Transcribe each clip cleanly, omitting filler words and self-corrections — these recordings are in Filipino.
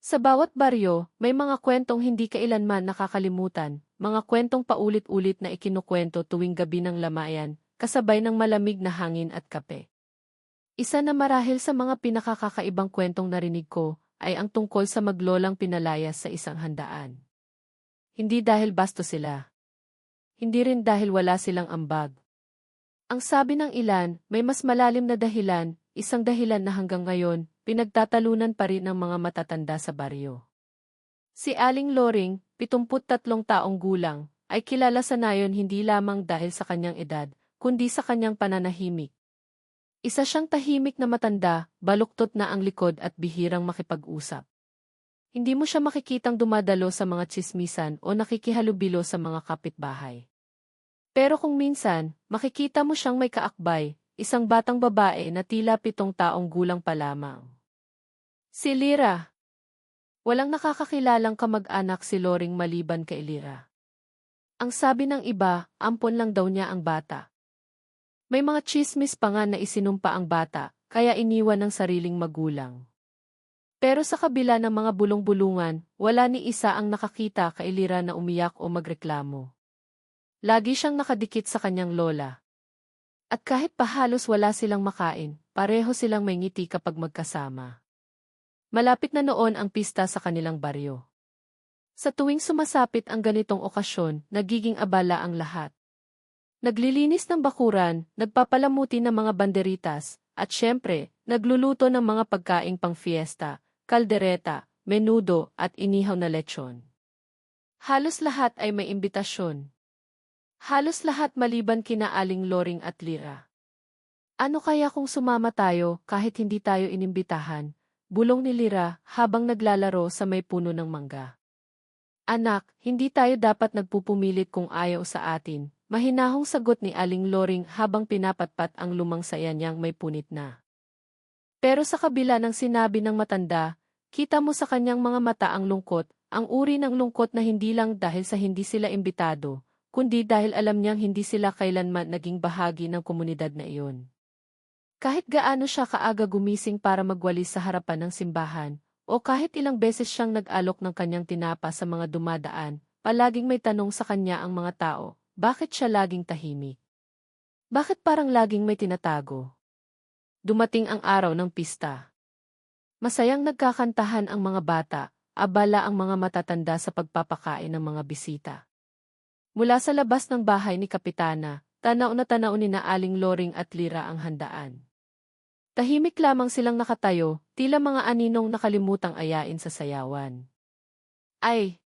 Sa bawat baryo, may mga kwentong hindi kailanman nakakalimutan, mga kwentong paulit-ulit na ikinukwento tuwing gabi ng lamayan, kasabay ng malamig na hangin at kape. Isa na marahil sa mga pinakakakaibang kwentong narinig ko ay ang tungkol sa maglolang pinalayas sa isang handaan. Hindi dahil basto sila. Hindi rin dahil wala silang ambag. Ang sabi ng ilan, may mas malalim na dahilan, isang dahilan na hanggang ngayon, pinagtatalunan pa rin ng mga matatanda sa baryo. Si Aling Loring, 73 taong gulang, ay kilala sa nayon hindi lamang dahil sa kanyang edad, kundi sa kanyang pananahimik. Isa siyang tahimik na matanda, baluktot na ang likod at bihirang makipag-usap. Hindi mo siya makikitang dumadalo sa mga tsismisan o nakikihalubilo sa mga kapitbahay. Pero kung minsan, makikita mo siyang may kaakbay, isang batang babae na tila 7 taong gulang pa lamang. Si Lira. Walang nakakakilalang kamag-anak si Loring maliban kay Lira. Ang sabi ng iba, ampon lang daw niya ang bata. May mga tsismis pa nga na isinumpa ang bata, kaya iniwan ng sariling magulang. Pero sa kabila ng mga bulong-bulungan, wala ni isa ang nakakita kay Lira na umiyak o magreklamo. Lagi siyang nakadikit sa kanyang lola. At kahit pa halos wala silang makain, pareho silang may ngiti kapag magkasama. Malapit na noon ang pista sa kanilang baryo. Sa tuwing sumasapit ang ganitong okasyon, nagiging abala ang lahat. Naglilinis ng bakuran, nagpapalamuti ng mga banderitas, at syempre, nagluluto ng mga pagkaing pang-fiesta, kaldereta, menudo at inihaw na lechon. Halos lahat ay may imbitasyon. Halos lahat maliban kina Aling Loring at Lira. Ano kaya kung sumama tayo kahit hindi tayo inimbitahan? Bulong ni Lira habang naglalaro sa may puno ng mangga. Anak, hindi tayo dapat nagpupumilit kung ayaw sa atin. Mahinahong sagot ni Aling Loring habang pinapatpat ang lumang saya niyang may punit na. Pero sa kabila ng sinabi ng matanda, kita mo sa kanyang mga mata ang lungkot, ang uri ng lungkot na hindi lang dahil sa hindi sila imbitado, kundi dahil alam niyang hindi sila kailanman naging bahagi ng komunidad na iyon. Kahit gaano siya kaaga gumising para magwalis sa harapan ng simbahan, o kahit ilang beses siyang nag-alok ng kanyang tinapa sa mga dumadaan, palaging may tanong sa kanya ang mga tao. Bakit siya laging tahimik? Bakit parang laging may tinatago? Dumating ang araw ng pista. Masayang nagkakantahan ang mga bata, abala ang mga matatanda sa pagpapakain ng mga bisita. Mula sa labas ng bahay ni Kapitana, tanaw na tanaw ni na Aling Loring at Lira ang handaan. Tahimik lamang silang nakatayo, tila mga aninong nakalimutang ayain sa sayawan. Ay!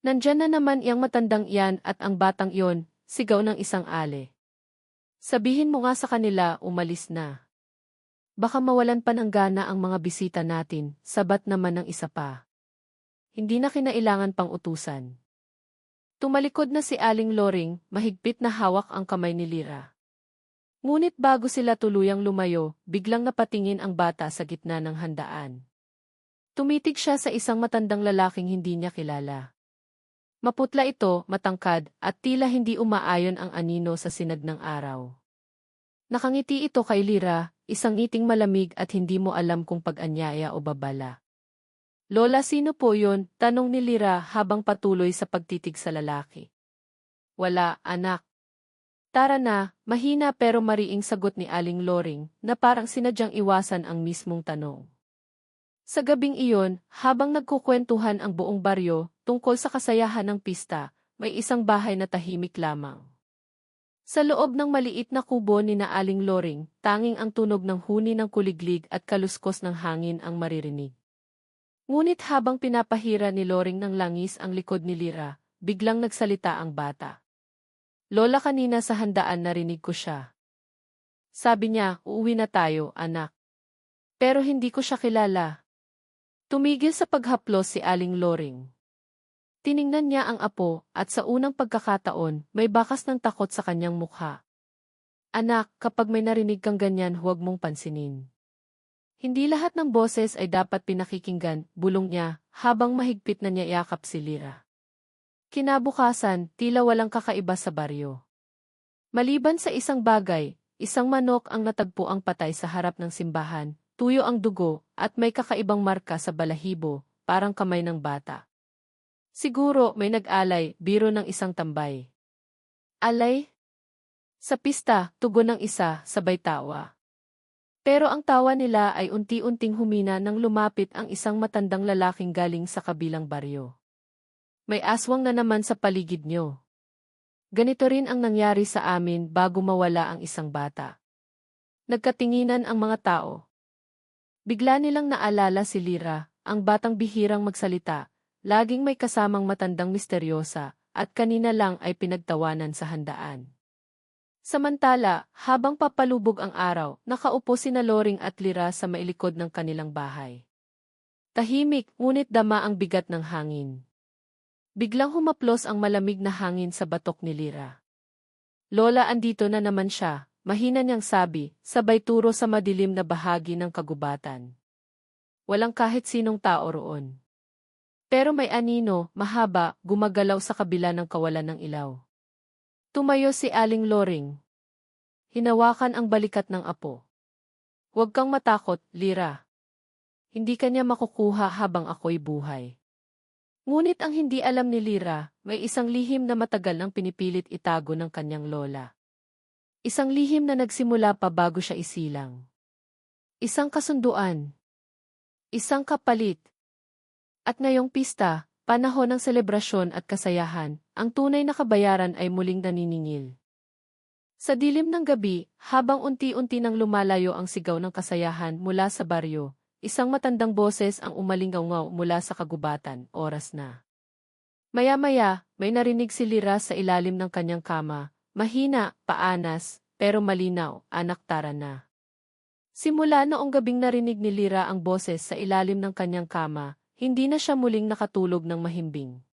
Nandyan na naman iyang matandang iyan at ang batang iyon, sigaw ng isang ale. Sabihin mo nga sa kanila, umalis na. Baka mawalan pa ng gana ang mga bisita natin, sabat naman ng isa pa. Hindi na kinailangan pang utusan. Tumalikod na si Aling Loring, mahigpit na hawak ang kamay ni Lira. Ngunit bago sila tuluyang lumayo, biglang napatingin ang bata sa gitna ng handaan. Tumitig siya sa isang matandang lalaking hindi niya kilala. Maputla ito, matangkad, at tila hindi umaayon ang anino sa sinag ng araw. Nakangiti ito kay Lira, isang ngiting malamig at hindi mo alam kung pag-anyaya o babala. Lola, sino po yun? Tanong ni Lira habang patuloy sa pagtitig sa lalaki. Wala, anak. Tara na, mahina pero mariing sagot ni Aling Loring, na parang sinadyang iwasan ang mismong tanong. Sa gabing iyon, habang nagkukwentuhan ang buong baryo, tungkol sa kasayahan ng pista, may isang bahay na tahimik lamang. Sa loob ng maliit na kubo ni na Aling Loring, tanging ang tunog ng huni ng kuliglig at kaluskos ng hangin ang maririnig. Ngunit habang pinapahira ni Loring ng langis ang likod ni Lira, biglang nagsalita ang bata. Lola, kanina sa handaan narinig ko siya. Sabi niya, uuwi na tayo, anak. Pero hindi ko siya kilala. Tumigil sa paghaplos si Aling Loring. Tiningnan niya ang apo at sa unang pagkakataon, may bakas ng takot sa kanyang mukha. Anak, kapag may narinig kang ganyan, huwag mong pansinin. Hindi lahat ng boses ay dapat pinakikinggan, bulong niya, habang mahigpit na niya yakap si Lira. Kinabukasan, tila walang kakaiba sa baryo. Maliban sa isang bagay, isang manok ang natagpo ang patay sa harap ng simbahan, tuyo ang dugo, at may kakaibang marka sa balahibo, parang kamay ng bata. Siguro may nag-alay, biro ng isang tambay. Alay? Sa pista, tugon ng isa, sabay tawa. Pero ang tawa nila ay unti-unting humina nang lumapit ang isang matandang lalaking galing sa kabilang baryo. May aswang na naman sa paligid nyo. Ganito rin ang nangyari sa amin bago mawala ang isang bata. Nagkatinginan ang mga tao. Bigla nilang naalala si Lyra, ang batang bihirang magsalita, laging may kasamang matandang misteryosa, at kanina lang ay pinagtawanan sa handaan. Samantala, habang papalubog ang araw, nakaupo sina Loring at Lyra sa mailikod ng kanilang bahay. Tahimik, ngunit dama ang bigat ng hangin. Biglang humaplos ang malamig na hangin sa batok ni Lyra. Lola, andito na naman siya, mahina niyang sabi, sabay turo sa madilim na bahagi ng kagubatan. Walang kahit sinong tao roon. Pero may anino, mahaba, gumagalaw sa kabila ng kawalan ng ilaw. Tumayo si Aling Loring. Hinawakan ang balikat ng apo. Huwag kang matakot, Lyra. Hindi kanya makukuha habang ako'y buhay. Ngunit ang hindi alam ni Lyra, may isang lihim na matagal nang pinipilit itago ng kanyang lola. Isang lihim na nagsimula pa bago siya isilang. Isang kasunduan. Isang kapalit. At ngayong pista, panahon ng selebrasyon at kasayahan, ang tunay na kabayaran ay muling naniningil. Sa dilim ng gabi, habang unti-unti nang lumalayo ang sigaw ng kasayahan mula sa baryo, isang matandang boses ang umalingaw mula sa kagubatan, oras na. Maya-maya, may narinig si Lyra sa ilalim ng kanyang kama, mahina, paanas, pero malinaw, anak, tara na. Simula noong gabing narinig ni Lyra ang boses sa ilalim ng kanyang kama, hindi na siya muling nakatulog ng mahimbing.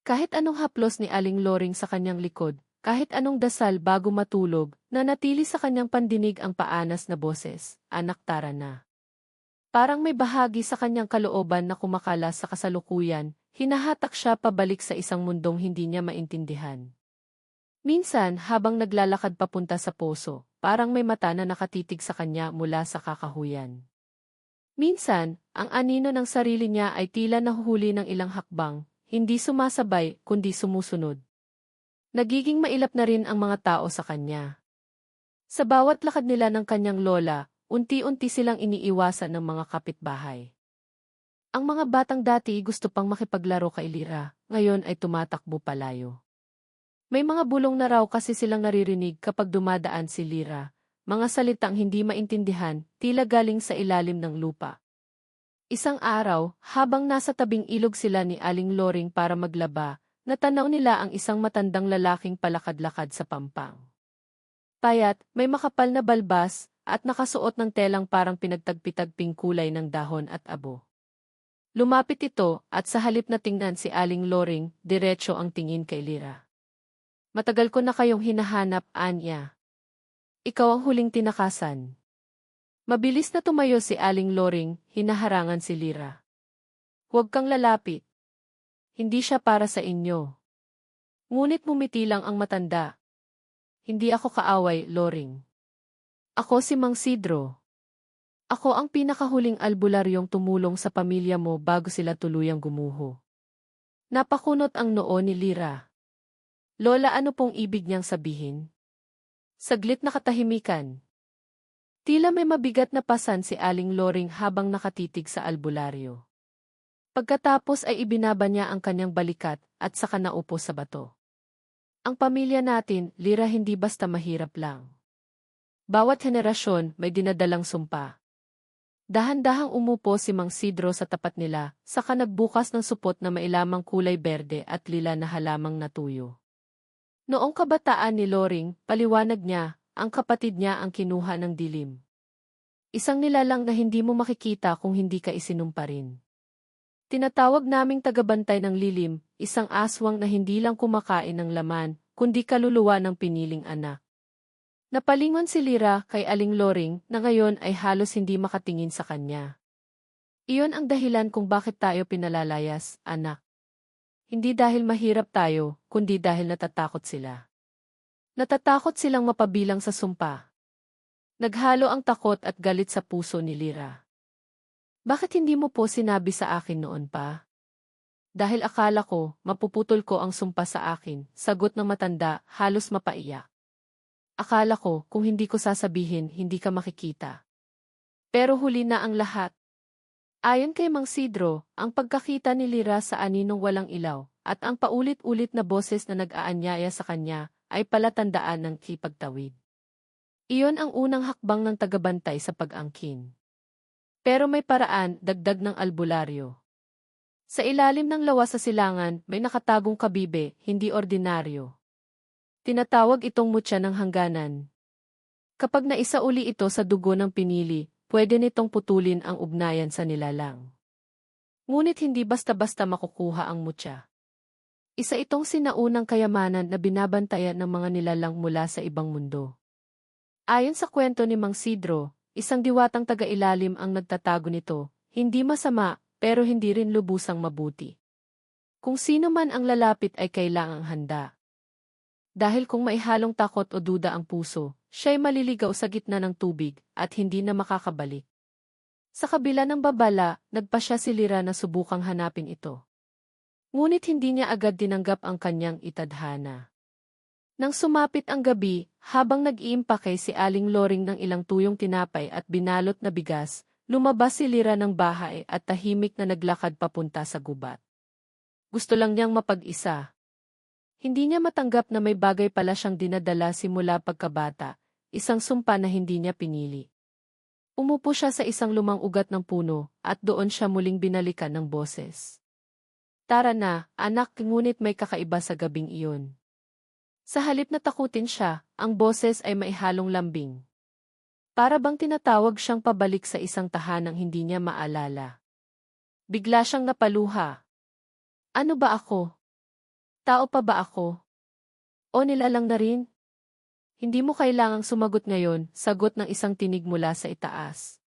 Kahit anong haplos ni Aling Loring sa kanyang likod, kahit anong dasal bago matulog, nanatili sa kanyang pandinig ang paanas na boses, anak, tara na. Parang may bahagi sa kanyang kalooban na kumakalas sa kasalukuyan, hinahatak siya pabalik sa isang mundong hindi niya maintindihan. Minsan, habang naglalakad papunta sa poso, parang may mata na nakatitig sa kanya mula sa kakahuyan. Minsan, ang anino ng sarili niya ay tila nahuhuli ng ilang hakbang, hindi sumasabay, kundi sumusunod. Nagiging mailap na rin ang mga tao sa kanya. Sa bawat lakad nila ng kanyang lola, unti-unti silang iniiwasan ng mga kapitbahay. Ang mga batang dati gusto pang makipaglaro kay Lyra, ngayon ay tumatakbo palayo. May mga bulong na raw kasi silang naririnig kapag dumadaan si Lyra, mga salitang hindi maintindihan, tila galing sa ilalim ng lupa. Isang araw, habang nasa tabing ilog sila ni Aling Loring para maglaba, natanaw nila ang isang matandang lalaking palakad-lakad sa pampang. Payat, may makapal na balbas, at nakasuot ng telang parang pinagtagpitagping kulay ng dahon at abo. Lumapit ito, at sa halip na tingnan si Aling Loring, diretso ang tingin kay Lyra. Matagal ko na kayong hinahanap, Anya. Ikaw ang huling tinakasan. Mabilis na tumayo si Aling Loring, hinaharangan si Lyra. Huwag kang lalapit. Hindi siya para sa inyo. Ngunit mumiti lang ang matanda. Hindi ako kaaway, Loring. Ako si Mang Sidro. Ako ang pinakahuling albularyong tumulong sa pamilya mo bago sila tuluyang gumuho. Napakunot ang noo ni Lyra. Lola, ano pong ibig niyang sabihin? Saglit na katahimikan. Tila may mabigat na pasan si Aling Loring habang nakatitig sa albularyo. Pagkatapos ay ibinaba niya ang kanyang balikat at saka naupo sa bato. Ang pamilya natin, Lyra, hindi basta mahirap lang. Bawat henerasyon may dinadalang sumpa. Dahan-dahang umupo si Mang Sidro sa tapat nila, saka nagbukas ng supot na mailamang kulay berde at lila na halamang natuyo. Noong kabataan ni Loring, paliwanag niya, ang kapatid niya ang kinuha ng dilim. Isang nilalang na hindi mo makikita kung hindi ka isinumpa rin. Tinatawag naming tagabantay ng lilim, isang aswang na hindi lang kumakain ng laman, kundi kaluluwa ng piniling anak. Napalingon si Lyra kay Aling Loring na ngayon ay halos hindi makatingin sa kanya. Iyon ang dahilan kung bakit tayo pinalalayas, anak. Hindi dahil mahirap tayo, kundi dahil natatakot sila. Natatakot silang mapabilang sa sumpa. Naghalo ang takot at galit sa puso ni Lyra. Bakit hindi mo po sinabi sa akin noon pa? Dahil akala ko, mapuputol ko ang sumpa sa akin, sagot ng matanda, halos mapaiyak. Akala ko, kung hindi ko sasabihin, hindi ka makikita. Pero huli na ang lahat. Ayon kay Mang Sidro, ang pagkakita ni Lira sa aninong walang ilaw, at ang paulit-ulit na boses na nag-aanyaya sa kanya, ay palatandaan ng kipagtawid. Iyon ang unang hakbang ng tagabantay sa pag-angkin. Pero may paraan, dagdag ng albularyo. Sa ilalim ng lawas sa silangan, may nakatagong kabibe, hindi ordinaryo. Tinatawag itong mutya ng hangganan. Kapag naisauli ito sa dugo ng pinili, pwede nitong putulin ang ugnayan sa nilalang. Ngunit hindi basta-basta makukuha ang mutya. Isa itong sinaunang kayamanan na binabantayan ng mga nilalang mula sa ibang mundo. Ayon sa kwento ni Mang Sidro, isang diwatang taga-ilalim ang nagtatago nito, hindi masama, pero hindi rin lubusang mabuti. Kung sino man ang lalapit ay kailangang handa. Dahil kung maihalong takot o duda ang puso, siya'y maliligaw sa gitna ng tubig at hindi na makakabalik. Sa kabila ng babala, nagpasya si Lira na subukang hanapin ito. Ngunit hindi niya agad dinanggap ang kanyang itadhana. Nang sumapit ang gabi, habang nag-iimpake si Aling Loring ng ilang tuyong tinapay at binalot na bigas, lumabas si Lira ng bahay at tahimik na naglakad papunta sa gubat. Gusto lang niyang mapag-isa. Hindi niya matanggap na may bagay pala siyang dinadala simula pagkabata, isang sumpa na hindi niya pinili. Umupo siya sa isang lumang ugat ng puno at doon siya muling binalikan ng boses. Tara na, anak, ngunit may kakaiba sa gabing iyon. Sa halip na takutin siya, ang boses ay maihalong lambing. Para bang tinatawag siyang pabalik sa isang tahanang hindi niya maalala. Bigla siyang napaluha. Ano ba ako? Tao pa ba ako? O nilalang na rin? Hindi mo kailangang sumagot ngayon, sagot ng isang tinig mula sa itaas.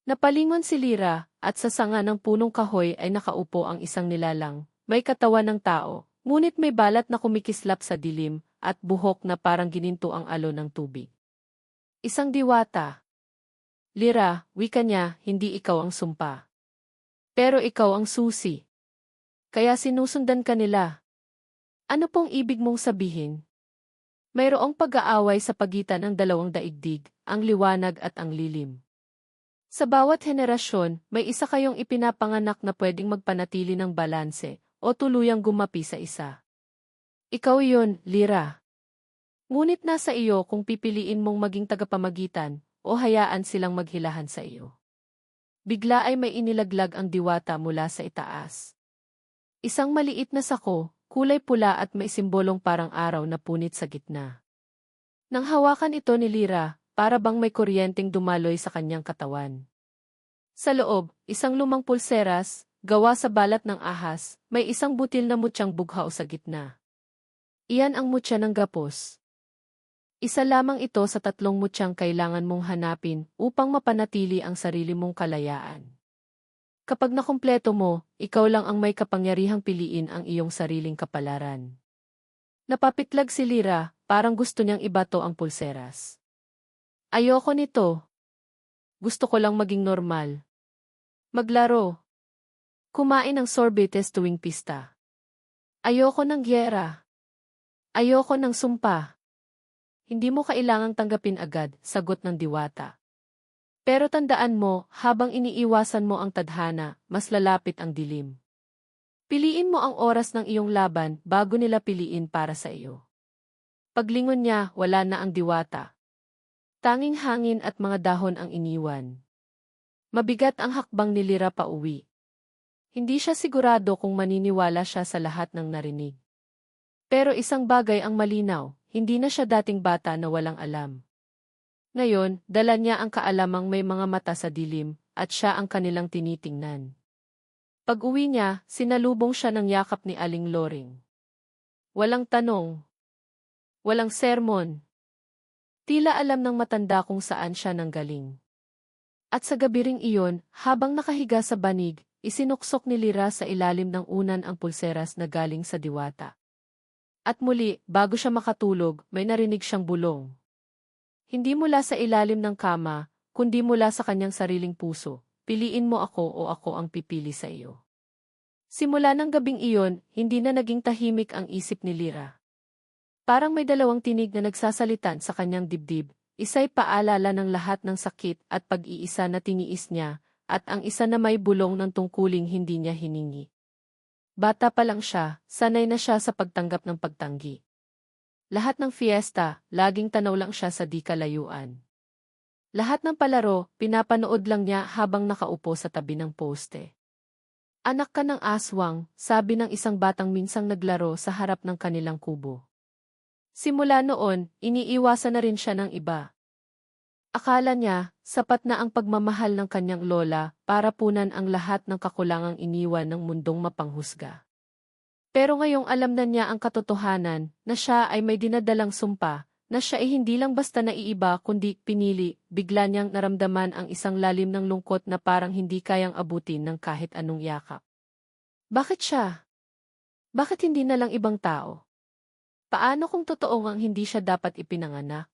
Napalingon si Lira, at sa sanga ng punong kahoy ay nakaupo ang isang nilalang, may katawan ng tao, ngunit may balat na kumikislap sa dilim, at buhok na parang gininto ang alon ng tubig. Isang diwata. Lira, wika niya, hindi ikaw ang sumpa. Pero ikaw ang susi. Kaya sinusundan ka nila. Ano pong ibig mong sabihin? Mayroong pag-aaway sa pagitan ng dalawang daigdig, ang liwanag at ang lilim. Sa bawat henerasyon, may isa kayong ipinapanganak na pwedeng magpanatili ng balanse, o tuluyang gumapi sa isa. Ikaw iyon, Lira. Ngunit nasa iyo kung pipiliin mong maging tagapamagitan o hayaan silang maghilahan sa iyo. Bigla ay may inilaglag ang diwata mula sa itaas. Isang maliit na sako, kulay pula at may simbolong parang araw na punit sa gitna. Nang hawakan ito ni Lira, para bang may kuryenteng dumaloy sa kanyang katawan. Sa loob, isang lumang pulseras, gawa sa balat ng ahas, may isang butil na mutyang bughaw sa gitna. Iyan ang mutya ng gapos. Isa lamang ito sa 3 mutyang kailangan mong hanapin upang mapanatili ang sarili mong kalayaan. Kapag nakumpleto mo, ikaw lang ang may kapangyarihang piliin ang iyong sariling kapalaran. Napapitlag si Lira, parang gusto niyang ibato ang pulseras. Ayoko nito. Gusto ko lang maging normal. Maglaro. Kumain ng sorbetes tuwing pista. Ayoko ng gyera. Ayoko ng sumpa. Hindi mo kailangang tanggapin agad, sagot ng diwata. Pero tandaan mo, habang iniiwasan mo ang tadhana, mas lalapit ang dilim. Piliin mo ang oras ng iyong laban bago nila piliin para sa iyo. Paglingon niya, wala na ang diwata. Tanging hangin at mga dahon ang iniwan. Mabigat ang hakbang ni Lira pauwi. Hindi siya sigurado kung maniniwala siya sa lahat ng narinig. Pero isang bagay ang malinaw, hindi na siya dating bata na walang alam. Ngayon, dala niya ang kaalamang may mga mata sa dilim, at siya ang kanilang tinitingnan. Pag-uwi niya, sinalubong siya ng yakap ni Aling Loring. Walang tanong. Walang sermon. Tila alam ng matanda kung saan siya nanggaling. At sa gabi ring iyon, habang nakahiga sa banig, isinuksok ni Lira sa ilalim ng unan ang pulseras na galing sa diwata. At muli, bago siya makatulog, may narinig siyang bulong. Hindi mula sa ilalim ng kama, kundi mula sa kanyang sariling puso. piliin mo ako o ako ang pipili sa iyo. Simula ng gabing iyon, hindi na naging tahimik ang isip ni Lyra. Parang may dalawang tinig na nagsasalitan sa kanyang dibdib, isa'y paalala ng lahat ng sakit at pag-iisa na tiniis niya, at ang isa na may bulong ng tungkuling hindi niya hiningi. Bata pa lang siya, sanay na siya sa pagtanggap ng pagtanggi. Lahat ng fiesta, laging tanaw lang siya sa di kalayuan. Lahat ng palaro, pinapanood lang niya habang nakaupo sa tabi ng poste. Anak ka ng aswang, sabi ng isang batang minsang naglaro sa harap ng kanilang kubo. Simula noon, iniiwasan na rin siya ng iba. Akala niya, sapat na ang pagmamahal ng kanyang lola para punan ang lahat ng kakulangang iniwan ng mundong mapanghusga. Pero ngayong alam na niya ang katotohanan, na siya ay may dinadalang sumpa, na siya ay hindi lang basta naiiba kundi pinili, bigla niyang naramdaman ang isang lalim ng lungkot na parang hindi kayang abutin ng kahit anong yakap. Bakit siya? Bakit hindi na lang ibang tao? Paano kung totoo ngang hindi siya dapat ipinanganak?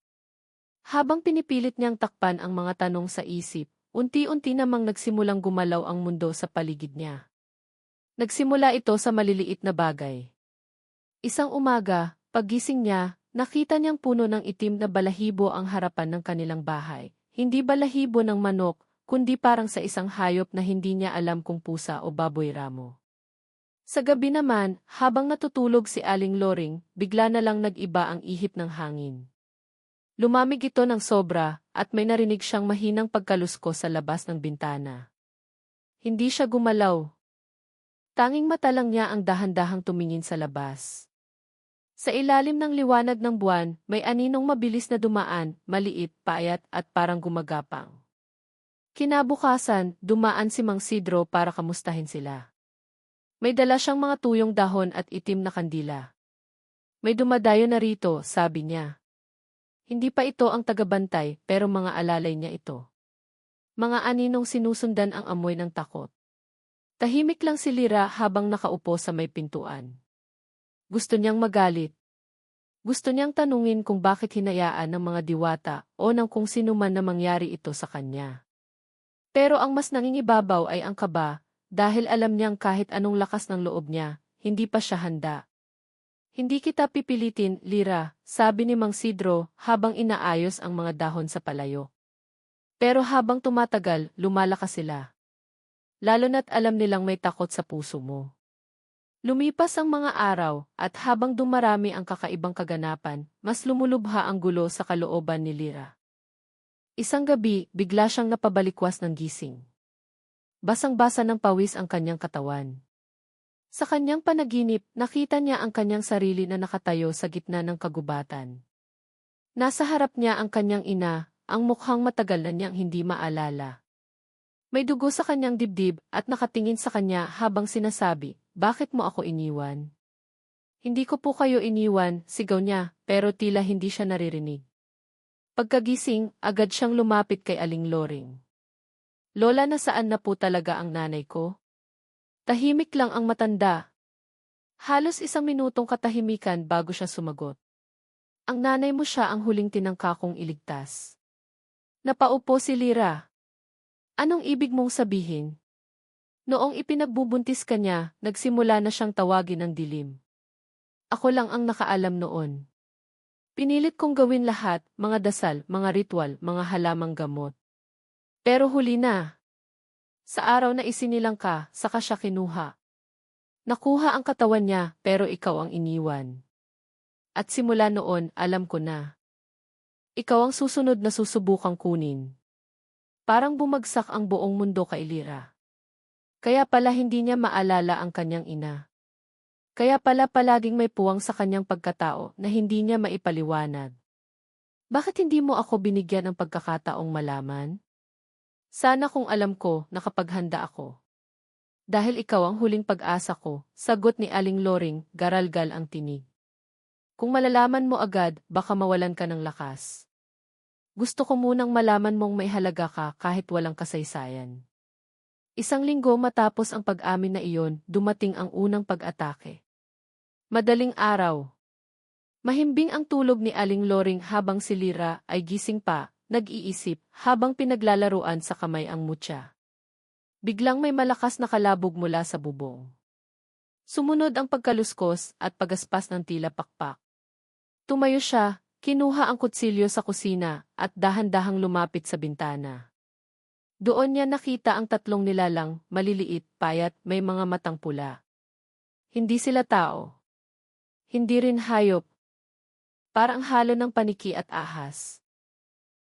Habang pinipilit niyang takpan ang mga tanong sa isip, unti-unti namang nagsimulang gumalaw ang mundo sa paligid niya. Nagsimula ito sa maliliit na bagay. Isang umaga, paggising niya, nakita niyang puno ng itim na balahibo ang harapan ng kanilang bahay. Hindi balahibo ng manok, kundi parang sa isang hayop na hindi niya alam kung pusa o baboy ramo. Sa gabi naman, habang natutulog si Aling Loring, bigla na lang nag-iba ang ihip ng hangin. Lumamig ito ng sobra, at may narinig siyang mahinang pagkalusko sa labas ng bintana. Hindi siya gumalaw. Tanging mata lang niya ang dahan-dahang tumingin sa labas. Sa ilalim ng liwanag ng buwan, may aninong mabilis na dumaan, maliit, payat at parang gumagapang. Kinabukasan, dumaan si Mang Sidro para kamustahin sila. May dala siyang mga tuyong dahon at itim na kandila. May dumadayo na rito, sabi niya. Hindi pa ito ang tagabantay, pero mga alalay niya ito. Mga aninong sinusundan ang amoy ng takot. Tahimik lang si Lyra habang nakaupo sa may pintuan. Gusto niyang magalit. Gusto niyang tanungin kung bakit hinayaan ng mga diwata o ng kung sino man na mangyari ito sa kanya. Pero ang mas nangingibabaw ay ang kaba, dahil alam niyang kahit anong lakas ng loob niya, hindi pa siya handa. Hindi kita pipilitin, Lyra, sabi ni Mang Sidro habang inaayos ang mga dahon sa palayo. Pero habang tumatagal, lumalakas sila. Lalo na't alam nilang may takot sa puso mo. Lumipas ang mga araw, at habang dumarami ang kakaibang kaganapan, mas lumulubha ang gulo sa kalooban ni Lyra. Isang gabi, bigla siyang napabalikwas ng gising. Basang-basa ng pawis ang kanyang katawan. Sa kanyang panaginip, nakita niya ang kanyang sarili na nakatayo sa gitna ng kagubatan. Nasa harap niya ang kanyang ina, ang mukhang matagal na niyang hindi maalala. May dugo sa kanyang dibdib at nakatingin sa kanya habang sinasabi, "Bakit mo ako iniwan?" "Hindi ko po kayo iniwan," sigaw niya, pero tila hindi siya naririnig. Pagkagising, agad siyang lumapit kay Aling Loring. "Lola, nasaan na po talaga ang nanay ko?" Tahimik lang ang matanda. Halos isang minutong katahimikan bago siya sumagot. "Ang nanay mo siya ang huling tinangka kong iligtas." Napaupo si Lyra. "Anong ibig mong sabihin?" Noong ipinagbubuntis ka niya, nagsimula na siyang tawagin ng dilim. Ako lang ang nakaalam noon. Pinilit kong gawin lahat, mga dasal, mga ritual, mga halamang gamot. Pero huli na. Sa araw na isinilang ka, saka siya kinuha. Nakuha ang katawan niya, pero ikaw ang iniwan. At simula noon, alam ko na. Ikaw ang susunod na susubukang kunin. Parang bumagsak ang buong mundo kay Lyra. Kaya pala hindi niya maalala ang kanyang ina. Kaya pala palaging may puwang sa kanyang pagkatao na hindi niya maipaliwanag. Bakit hindi mo ako binigyan ng pagkakataong malaman? Sana kung alam ko, nakapaghanda ako. Dahil ikaw ang huling pag-asa ko, sagot ni Aling Loring, garalgal ang tinig. Kung malalaman mo agad, baka mawalan ka ng lakas. Gusto ko munang malaman mong may halaga ka kahit walang kasaysayan. Isang linggo matapos ang pag-amin na iyon, dumating ang unang pag-atake. Madaling araw. Mahimbing ang tulog ni Aling Loring habang si Lyra ay gising pa, nag-iisip, habang pinaglalaruan sa kamay ang mutya. Biglang may malakas na kalabog mula sa bubong. Sumunod ang pagkaluskos at pagaspas ng tila pakpak. Tumayo siya, kinuha ang kutsilyo sa kusina at dahan-dahang lumapit sa bintana. Doon niya nakita ang tatlong nilalang, maliliit, payat, may mga matang pula. Hindi sila tao. Hindi rin hayop. Parang halo ng paniki at ahas.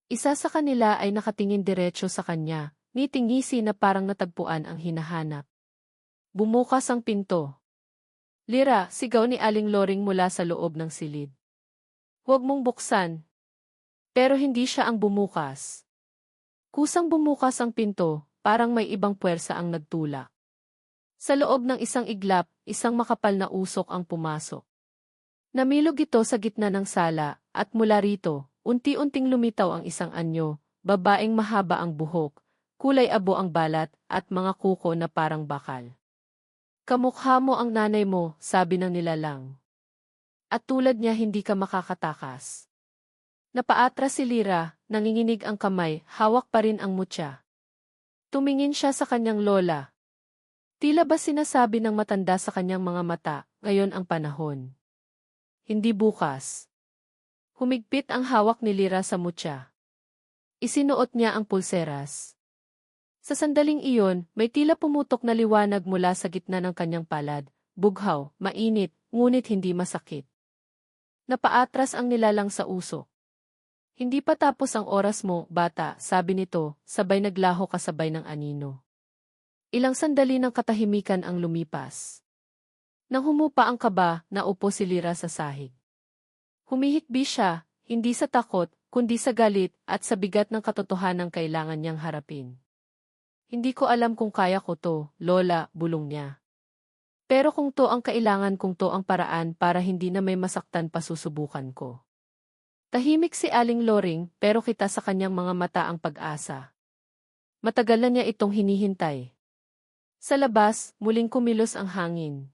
Isa sa kanila ay nakatingin diretso sa kanya, ngiting-ngisi na parang natagpuan ang hinahanap. Bumukas ang pinto. Lira, sigaw ni Aling Loring mula sa loob ng silid. Huwag mong buksan. Pero hindi siya ang bumukas. Kusang bumukas ang pinto, parang may ibang puwersa ang nagtulak. Sa loob ng isang iglap, isang makapal na usok ang pumasok. Namilog ito sa gitna ng sala, at mula rito, unti-unting lumitaw ang isang anyo, babaeng mahaba ang buhok, kulay abo ang balat, at mga kuko na parang bakal. Kamukha mo ang nanay mo, sabi ng nilalang. At tulad niya hindi ka makakatakas. Napaatras si Lira, nanginginig ang kamay, hawak pa rin ang mutya. Tumingin siya sa kanyang lola. Tila ba sinasabi ng matanda sa kanyang mga mata, ngayon ang panahon. Hindi bukas. Humigpit ang hawak ni Lira sa mutya. Isinuot niya ang pulseras. Sa sandaling iyon, may tila pumutok na liwanag mula sa gitna ng kanyang palad, bughaw, mainit, ngunit hindi masakit. Napaatras ang nilalang sa usok. Hindi pa tapos ang oras mo, bata, sabi nito, sabay naglaho kasabay ng anino. Ilang sandali ng katahimikan ang lumipas. Nang humupa ang kaba, naupo si Lira sa sahig. Humihikbi siya, hindi sa takot, kundi sa galit at sa bigat ng katotohanang kailangan niyang harapin. Hindi ko alam kung kaya ko to, Lola, bulong niya. Pero kung to ang kailangan, kung to ang paraan para hindi na may masaktan pa, susubukan ko. Tahimik si Aling Loring, pero kita sa kanyang mga mata ang pag-asa. Matagal na niya itong hinihintay. Sa labas, muling kumilos ang hangin.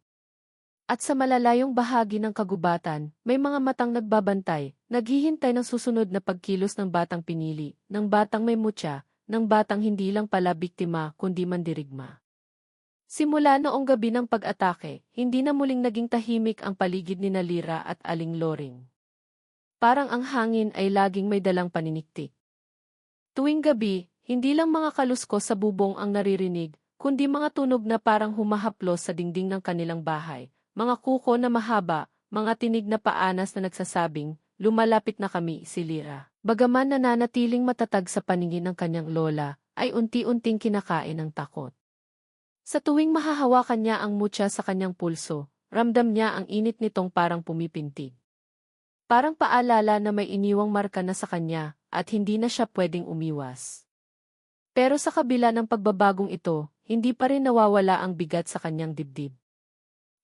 At sa malalayong bahagi ng kagubatan, may mga matang nagbabantay, naghihintay ng susunod na pagkilos ng batang pinili, ng batang may mutya, ng batang hindi lang pala biktima kundi mandirigma. Simula noong gabi ng pag-atake, hindi na muling naging tahimik ang paligid ni Lira at Aling Loring. Parang ang hangin ay laging may dalang paniniktik. Tuwing gabi, hindi lang mga kaluskos sa bubong ang naririnig, kundi mga tunog na parang humahaplos sa dingding ng kanilang bahay, mga kuko na mahaba, mga tinig na paanas na nagsasabing, lumalapit na kami, si Lira. Bagaman nananatiling matatag sa paningin ng kanyang lola, ay unti-unting kinakain ng takot. Sa tuwing mahahawakan niya ang mutya sa kanyang pulso, ramdam niya ang init nitong parang pumipintig. Parang paalala na may iniwang marka na sa kanya, at hindi na siya pwedeng umiwas. Pero sa kabila ng pagbabagong ito, hindi pa rin nawawala ang bigat sa kanyang dibdib.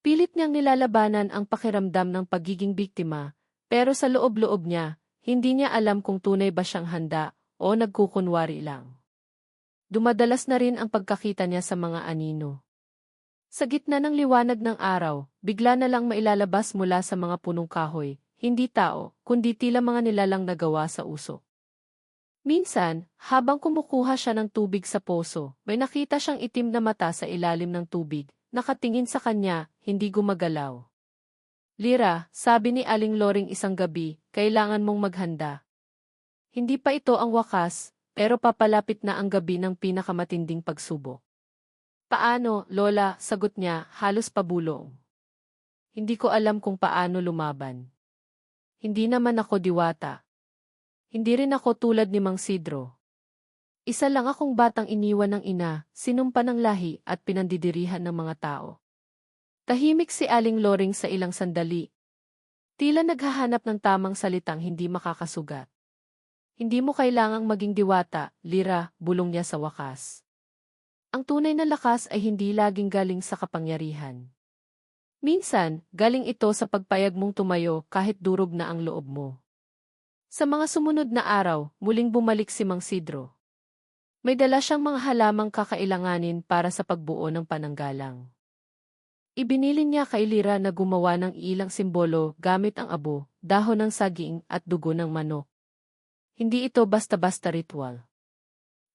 Pilit niyang nilalabanan ang pakiramdam ng pagiging biktima, pero sa loob-loob niya, hindi niya alam kung tunay ba siyang handa o nagkukunwari lang. Dumadalas na rin ang pagkakita niya sa mga anino. Sa gitna ng liwanag ng araw, bigla na lang mailalabas mula sa mga punong kahoy, hindi tao, kundi tila mga nilalang nagawa sa usok. Minsan, habang kumukuha siya ng tubig sa poso, may nakita siyang itim na mata sa ilalim ng tubig, nakatingin sa kanya, hindi gumagalaw. Lira, sabi ni Aling Loring isang gabi, kailangan mong maghanda. Hindi pa ito ang wakas, pero papalapit na ang gabi ng pinakamatinding pagsubok. Paano, Lola, sagot niya, halos pabulong. Hindi ko alam kung paano lumaban. Hindi naman ako diwata. Hindi rin ako tulad ni Mang Sidro. Isa lang akong batang iniwan ng ina, sinumpa ng lahi at pinandidirihan ng mga tao. Tahimik si Aling Loring sa ilang sandali. Tila naghahanap ng tamang salitang hindi makakasugat. Hindi mo kailangang maging diwata, Lira, bulong niya sa wakas. Ang tunay na lakas ay hindi laging galing sa kapangyarihan. Minsan, galing ito sa pagpayag mong tumayo kahit durog na ang loob mo. Sa mga sumunod na araw, muling bumalik si Mang Sidro. May dala siyang mga halamang kakailanganin para sa pagbuo ng pananggalang. Ibinilin niya kay Lira na gumawa ng ilang simbolo gamit ang abo, dahon ng saging at dugo ng manok. Hindi ito basta-basta ritual.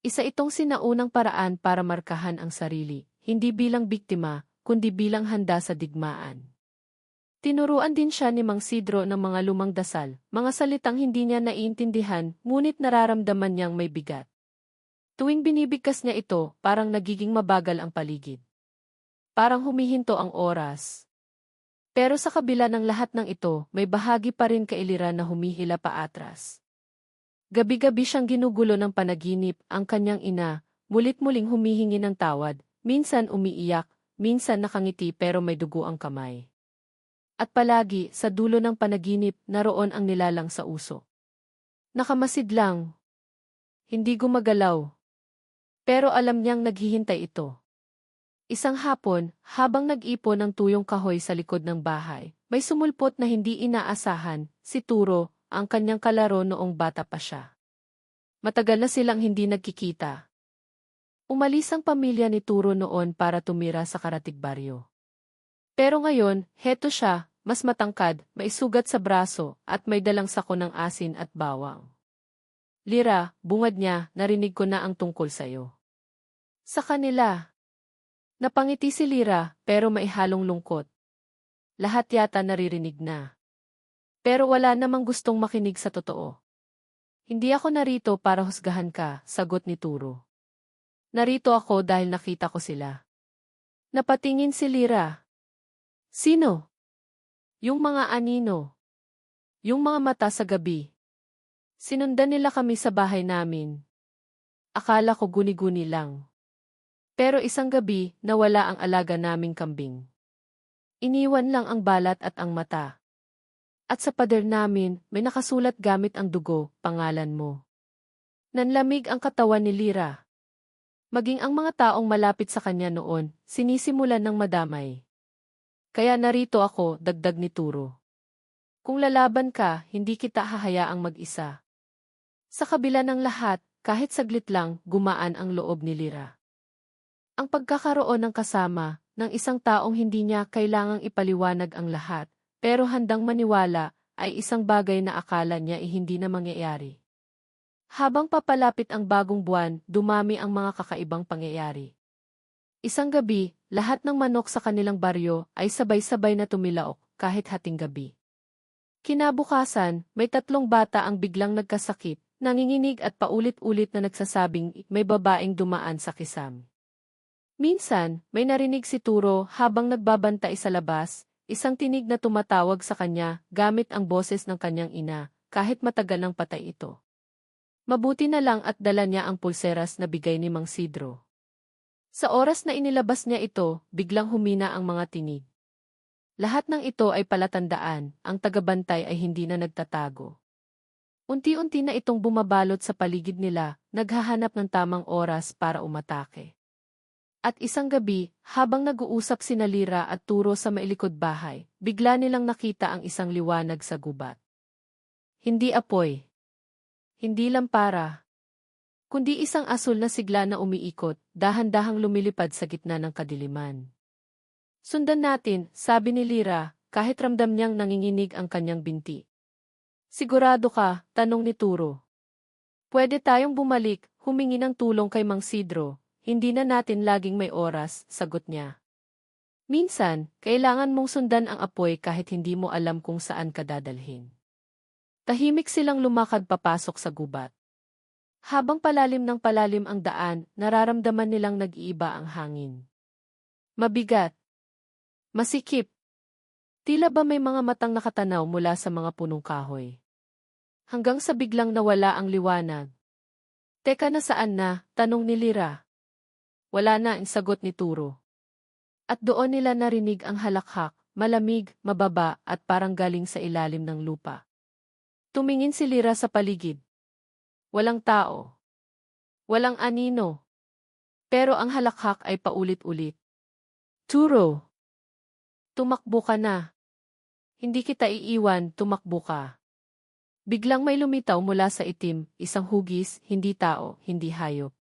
Isa itong sinaunang paraan para markahan ang sarili, hindi bilang biktima, kundi bilang handa sa digmaan. Tinuruan din siya ni Mang Sidro ng mga lumang dasal, mga salitang hindi niya naiintindihan, ngunit nararamdaman niyang may bigat. Tuwing binibigkas niya ito, parang nagiging mabagal ang paligid. Parang humihinto ang oras. Pero sa kabila ng lahat ng ito, may bahagi pa rin kailiran na humihila paatras. Gabi-gabi siyang ginugulo ng panaginip, ang kanyang ina, mulit-muling humihingi ng tawad, minsan umiiyak, minsan nakangiti pero may dugo ang kamay. At palagi, sa dulo ng panaginip, naroon ang nilalang sa uso. Nakamasid lang. Hindi gumagalaw. Pero alam niyang naghihintay ito. Isang hapon, habang nag-ipon ng tuyong kahoy sa likod ng bahay, may sumulpot na hindi inaasahan, si Turo, ang kanyang kalaro noong bata pa siya. Matagal na silang hindi nagkikita. Umalis ang pamilya ni Turo noon para tumira sa Karatig Baryo. Pero ngayon, heto siya, mas matangkad, may sugat sa braso, at may dalang sako ng asin at bawang. Lira, bungad niya, narinig ko na ang tungkol sa'yo. Sa kanila. Napangiti si Lira, pero may halong lungkot. Lahat yata naririnig na. Pero wala namang gustong makinig sa totoo. Hindi ako narito para husgahan ka, sagot ni Turo. Narito ako dahil nakita ko sila. Napatingin si Lira. Sino? Yung mga anino. Yung mga mata sa gabi. Sinundan nila kami sa bahay namin. Akala ko guni-guni lang. Pero isang gabi, nawala ang alaga naming kambing. Iniwan lang ang balat at ang mata. At sa pader namin, may nakasulat gamit ang dugo, pangalan mo. Nanlamig ang katawan ni Lira. Maging ang mga taong malapit sa kanya noon, sinisimulan ng madamay. Kaya narito ako, dagdag ni Turo. Kung lalaban ka, hindi kita hahayaang mag-isa. Sa kabila ng lahat, kahit saglit lang, gumaan ang loob ni Lira. Ang pagkakaroon ng kasama, ng isang taong hindi niya kailangang ipaliwanag ang lahat, pero handang maniwala, ay isang bagay na akala niya hindi na mangyayari. Habang papalapit ang bagong buwan, dumami ang mga kakaibang pangyayari. Isang gabi, lahat ng manok sa kanilang baryo ay sabay-sabay na tumilaok, kahit hating gabi. Kinabukasan, may 3 bata ang biglang nagkasakit, nanginginig at paulit-ulit na nagsasabing may babaeng dumaan sa kisam. Minsan, may narinig si Turo habang nagbabantay sa labas, isang tinig na tumatawag sa kanya gamit ang boses ng kanyang ina, kahit matagal nang patay ito. Mabuti na lang at dala niya ang pulseras na bigay ni Mang Sidro. Sa oras na inilabas niya ito, biglang humina ang mga tinig. Lahat ng ito ay palatandaan, ang tagabantay ay hindi na nagtatago. Unti-unti na itong bumabalot sa paligid nila, naghahanap ng tamang oras para umatake. At isang gabi, habang nag-uusap sina Lira at Turo sa mailikod bahay, bigla nilang nakita ang isang liwanag sa gubat. Hindi apoy. Hindi lampara. Kundi isang asul na sigla na umiikot, dahan-dahang lumilipad sa gitna ng kadiliman. Sundan natin, sabi ni Lira, kahit ramdam niyang nanginginig ang kanyang binti. Sigurado ka, tanong ni Turo. Pwede tayong bumalik, humingi ng tulong kay Mang Sidro. Hindi na natin laging may oras, sagot niya. Minsan, kailangan mong sundan ang apoy kahit hindi mo alam kung saan ka dadalhin. Tahimik silang lumakad papasok sa gubat. Habang palalim ng palalim ang daan, nararamdaman nilang nag-iiba ang hangin. Mabigat. Masikip. Tila ba may mga matang nakatanaw mula sa mga punong kahoy. Hanggang sa biglang nawala ang liwanag. Teka, nasaan na? Tanong ni Lira. Wala na, ang sagot ni Turo. At doon nila narinig ang halakhak, malamig, mababa at parang galing sa ilalim ng lupa. Tumingin si Lira sa paligid. Walang tao. Walang anino. Pero ang halakhak ay paulit-ulit. Turo! Tumakbo ka na. Hindi kita iiwan, tumakbo ka. Biglang may lumitaw mula sa itim, isang hugis, hindi tao, hindi hayop.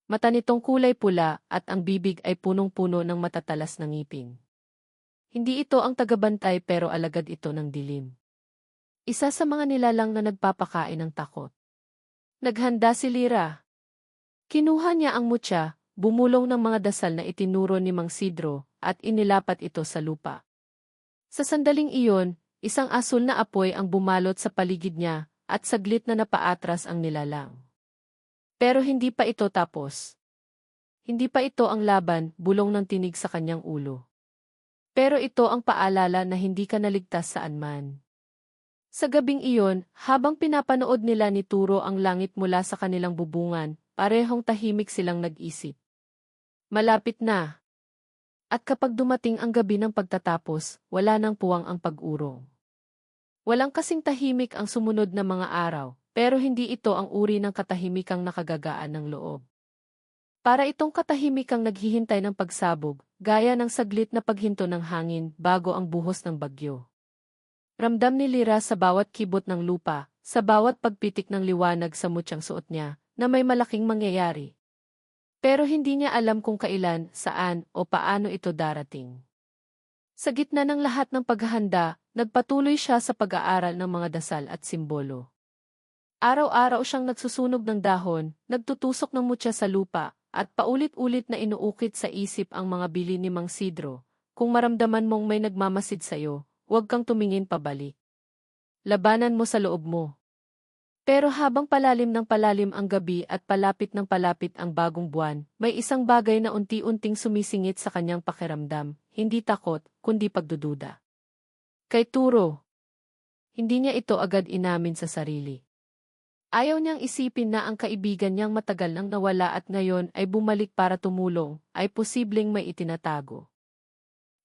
Mata nitong kulay pula at ang bibig ay punong-puno ng matatalas na ngipin. Hindi ito ang tagabantay pero alagad ito ng dilim. Isa sa mga nilalang na nagpapakain ng takot. Naghanda si Lira. Kinuha niya ang mutya, bumulong ng mga dasal na itinuro ni Mang Sidro, at inilapat ito sa lupa. Sa sandaling iyon, isang asul na apoy ang bumalot sa paligid niya, at saglit na napaatras ang nilalang. Pero hindi pa ito tapos. Hindi pa ito ang laban, bulong ng tinig sa kanyang ulo. Pero ito ang paalala na hindi ka naligtas saan man. Sa gabing iyon, habang pinapanood nila ni Turo ang langit mula sa kanilang bubungan, parehong tahimik silang nag-isip. Malapit na. At kapag dumating ang gabi ng pagtatapos, wala nang puwang ang pag-urong. Walang kasing tahimik ang sumunod na mga araw, pero hindi ito ang uri ng katahimikang nakagagaan ng loob. Para itong katahimikang naghihintay ng pagsabog, gaya ng saglit na paghinto ng hangin bago ang buhos ng bagyo. Ramdam ni Lyra sa bawat kibot ng lupa, sa bawat pagpitik ng liwanag sa mutyang suot niya, na may malaking mangyayari. Pero hindi niya alam kung kailan, saan, o paano ito darating. Sa gitna ng lahat ng paghahanda, nagpatuloy siya sa pag-aaral ng mga dasal at simbolo. Araw-araw siyang nagsusunog ng dahon, nagtutusok ng mutya sa lupa, at paulit-ulit na inuukit sa isip ang mga bili ni Mang Sidro. Kung maramdaman mong may nagmamasid sa'yo, huwag kang tumingin pabalik. Labanan mo sa loob mo. Pero habang palalim ng palalim ang gabi at palapit ng palapit ang bagong buwan, may isang bagay na unti-unting sumisingit sa kanyang pakiramdam, hindi takot, kundi pagdududa. Kay Turo. Hindi niya ito agad inamin sa sarili. Ayaw niyang isipin na ang kaibigan niyang matagal nang nawala at ngayon ay bumalik para tumulong, ay posibleng may itinatago.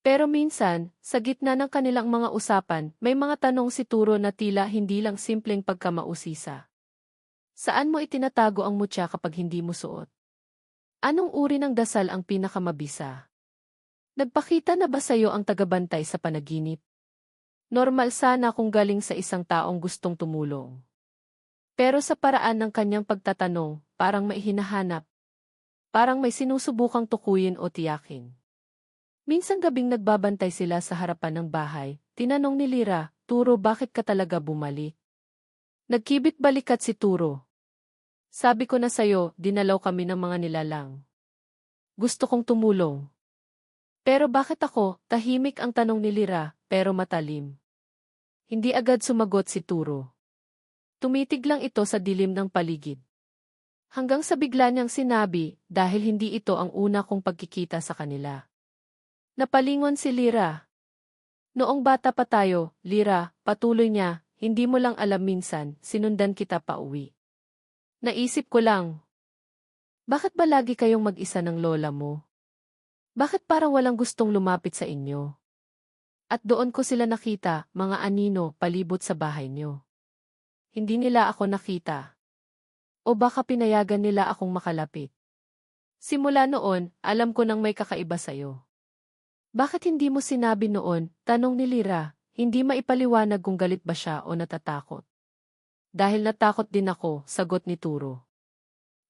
Pero minsan, sa gitna ng kanilang mga usapan, may mga tanong si Turo na tila hindi lang simpleng pagkamausisa. Saan mo itinatago ang mutya kapag hindi mo suot? Anong uri ng dasal ang pinakamabisa? Nagpakita na ba sa'yo ang tagabantay sa panaginip? Normal sana kung galing sa isang taong gustong tumulong. Pero sa paraan ng kanyang pagtatanong, parang may hinahanap. Parang may sinusubukang tukuyin o tiyakin. Minsan gabing nagbabantay sila sa harapan ng bahay, tinanong ni Lyra, Turo, bakit ka talaga bumalik? Nagkibit balikat si Turo. Sabi ko na sa'yo, dinalaw kami ng mga nilalang. Gusto kong tumulong. Pero bakit ako? Tahimik ang tanong ni Lyra, pero matalim. Hindi agad sumagot si Turo. Tumitig lang ito sa dilim ng paligid. Hanggang sa bigla niyang sinabi, dahil hindi ito ang una kong pagkikita sa kanila. Napalingon si Lyra. Noong bata pa tayo, Lyra, patuloy niya, hindi mo lang alam minsan, sinundan kita pa uwi. Naisip ko lang. Bakit ba lagi kayong mag-isa ng lola mo? Bakit parang walang gustong lumapit sa inyo? At doon ko sila nakita, mga anino, palibot sa bahay niyo. Hindi nila ako nakita. O baka pinayagan nila akong makalapit. Simula noon, alam ko nang may kakaiba sa'yo. Bakit hindi mo sinabi noon? Tanong ni Lyra, hindi maipaliwanag kung galit ba siya o natatakot. Dahil natakot din ako, sagot ni Turo.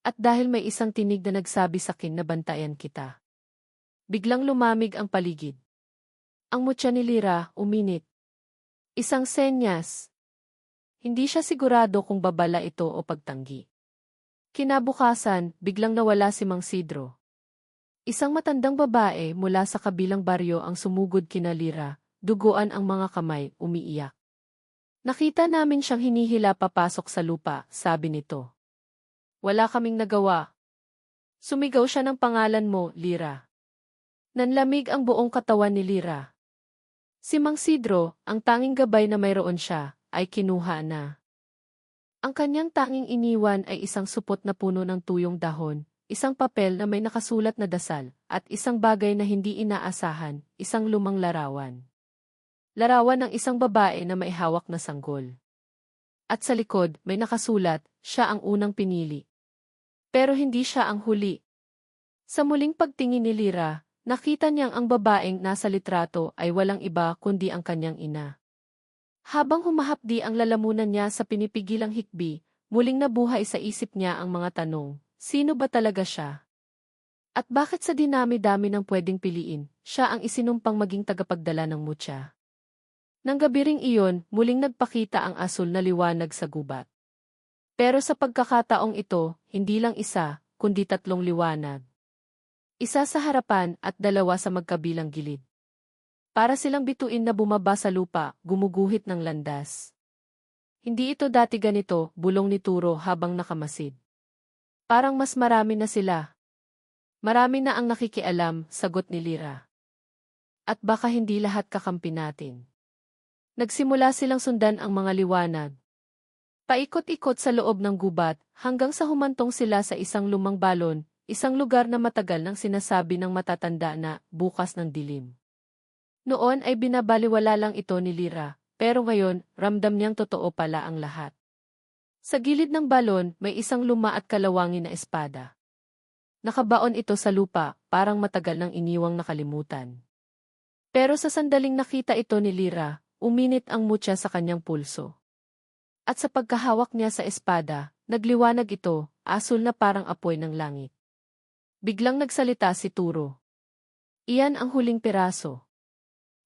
At dahil may isang tinig na nagsabi sa akin na bantayan kita. Biglang lumamig ang paligid. Ang mutya ni Lyra, uminit. Isang senyas. Hindi siya sigurado kung babala ito o pagtanggi. Kinabukasan, biglang nawala si Mang Sidro. Isang matandang babae mula sa kabilang baryo ang sumugod kina Lyra, duguan ang mga kamay, umiiyak. Nakita namin siyang hinihila papasok sa lupa, sabi nito. Wala kaming nagawa. Sumigaw siya ng pangalan mo, Lyra. Nanlamig ang buong katawan ni Lyra. Si Mang Sidro, ang tanging gabay na mayroon siya, ay kinuha na. Ang kanyang tanging iniwan ay isang supot na puno ng tuyong dahon, isang papel na may nakasulat na dasal, at isang bagay na hindi inaasahan, isang lumang larawan. Larawan ng isang babae na may hawak na sanggol. At sa likod, may nakasulat, siya ang unang pinili. Pero hindi siya ang huli. Sa muling pagtingin ni Lyra, nakita niyang ang babaeng nasa litrato ay walang iba kundi ang kanyang ina. Habang humahapdi ang lalamunan niya sa pinipigilang hikbi, muling nabuhay sa isip niya ang mga tanong, sino ba talaga siya? At bakit sa dinami-dami ng pwedeng piliin, siya ang isinumpang maging tagapagdala ng mutya? Nang gabi ring iyon, muling nagpakita ang asul na liwanag sa gubat. Pero sa pagkakataong ito, hindi lang isa, kundi 3 liwanag. Isa sa harapan at 2 sa magkabilang gilid. Para silang bituin na bumaba sa lupa, gumuguhit ng landas. Hindi ito dati ganito, bulong ni Turo habang nakamasid. Parang mas marami na sila. Marami na ang nakikialam, sagot ni Lyra. At baka hindi lahat kakampi natin. Nagsimula silang sundan ang mga liwanag. Paikot-ikot sa loob ng gubat, hanggang sa humantong sila sa isang lumang balon, isang lugar na matagal nang sinasabi ng matatanda na bukas ng dilim. Noon ay binabaliwala lang ito ni Lyra, pero ngayon, ramdam niyang totoo pala ang lahat. Sa gilid ng balon, may isang luma at kalawangin na espada. Nakabaon ito sa lupa, parang matagal nang iniwang nakalimutan. Pero sa sandaling nakita ito ni Lyra, uminit ang mutya sa kanyang pulso. At sa pagkahawak niya sa espada, nagliwanag ito, asul na parang apoy ng langit. Biglang nagsalita si Turo. Iyan ang huling piraso.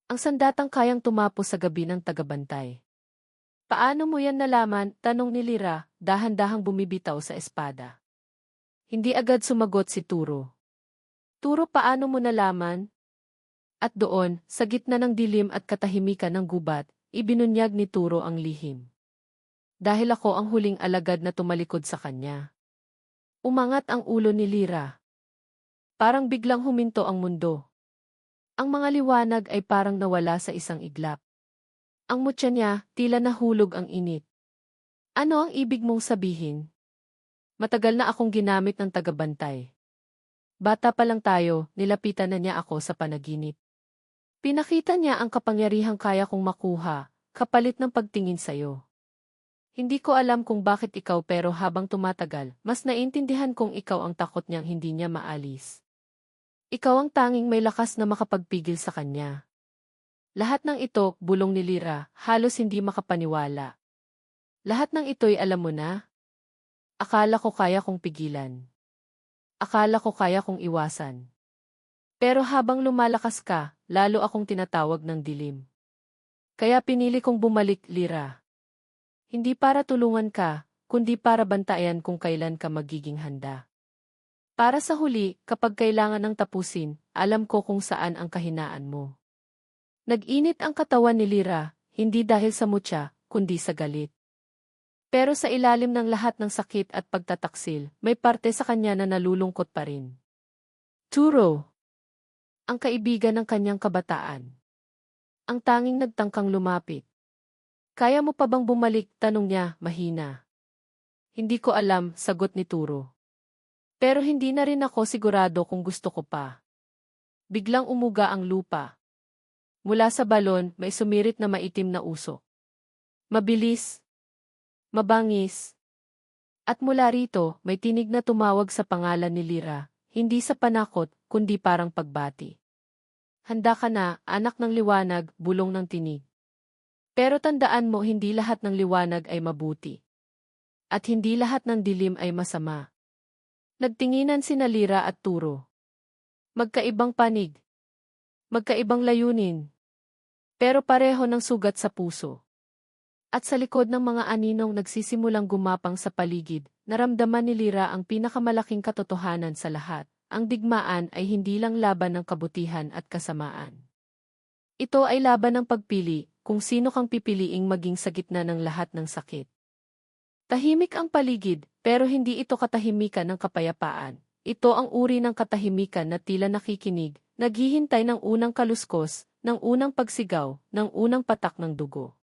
Ang sandatang kayang tumapo sa gabi ng tagabantay. Paano mo yan nalaman? Tanong ni Lyra, dahan-dahang bumibitaw sa espada. Hindi agad sumagot si Turo. Turo, paano mo nalaman? At doon, sa gitna ng dilim at katahimikan ng gubat, ibinunyag ni Turo ang lihim. Dahil ako ang huling alagad na tumalikod sa kanya. Umangat ang ulo ni Lyra. Parang biglang huminto ang mundo. Ang mga liwanag ay parang nawala sa isang iglap. Ang mutya niya, tila nahulog ang init. Ano ang ibig mong sabihin? Matagal na akong ginamit ng tagabantay. Bata pa lang tayo, nilapitan na niya ako sa panaginip. Pinakita niya ang kapangyarihang kaya kong makuha, kapalit ng pagtingin sa'yo. Hindi ko alam kung bakit ikaw, pero habang tumatagal, mas naintindihan kong ikaw ang takot niyang hindi niya maalis. Ikaw ang tanging may lakas na makapagpigil sa kanya. Lahat ng ito, bulong ni Lyra, halos hindi makapaniwala. Lahat ng ito'y alam mo na? Akala ko kaya kong pigilan. Akala ko kaya kong iwasan. Pero habang lumalakas ka, lalo akong tinatawag ng dilim. Kaya pinili kong bumalik, Lyra. Hindi para tulungan ka, kundi para bantayan kung kailan ka magiging handa. Para sa huli, kapag kailangan ng tapusin, alam ko kung saan ang kahinaan mo. Nag-init ang katawan ni Lyra, hindi dahil sa mutya, kundi sa galit. Pero sa ilalim ng lahat ng sakit at pagtataksil, may parte sa kanya na nalulungkot pa rin. Turo. Ang kaibigan ng kanyang kabataan. Ang tanging nagtangkang lumapit. Kaya mo pa bang bumalik? Tanong niya, mahina. Hindi ko alam, sagot ni Turo. Pero hindi na rin ako sigurado kung gusto ko pa. Biglang umuga ang lupa. Mula sa balon, may sumirit na maitim na usok. Mabilis. Mabangis. At mula rito, may tinig na tumawag sa pangalan ni Lyra, hindi sa panakot, kundi parang pagbati. Handa ka na, anak ng liwanag, bulong ng tinig. Pero tandaan mo, hindi lahat ng liwanag ay mabuti. At hindi lahat ng dilim ay masama. Nagtinginan sina Lyra at Turo. Magkaibang panig. Magkaibang layunin. Pero pareho ng sugat sa puso. At sa likod ng mga aninong nagsisimulang gumapang sa paligid, naramdaman ni Lyra ang pinakamalaking katotohanan sa lahat. Ang digmaan ay hindi lang laban ng kabutihan at kasamaan. Ito ay laban ng pagpili, kung sino kang pipiliing maging sa gitna ng lahat ng sakit. Tahimik ang paligid, pero hindi ito katahimikan ng kapayapaan. Ito ang uri ng katahimikan na tila nakikinig, naghihintay ng unang kaluskos, ng unang pagsigaw, ng unang patak ng dugo.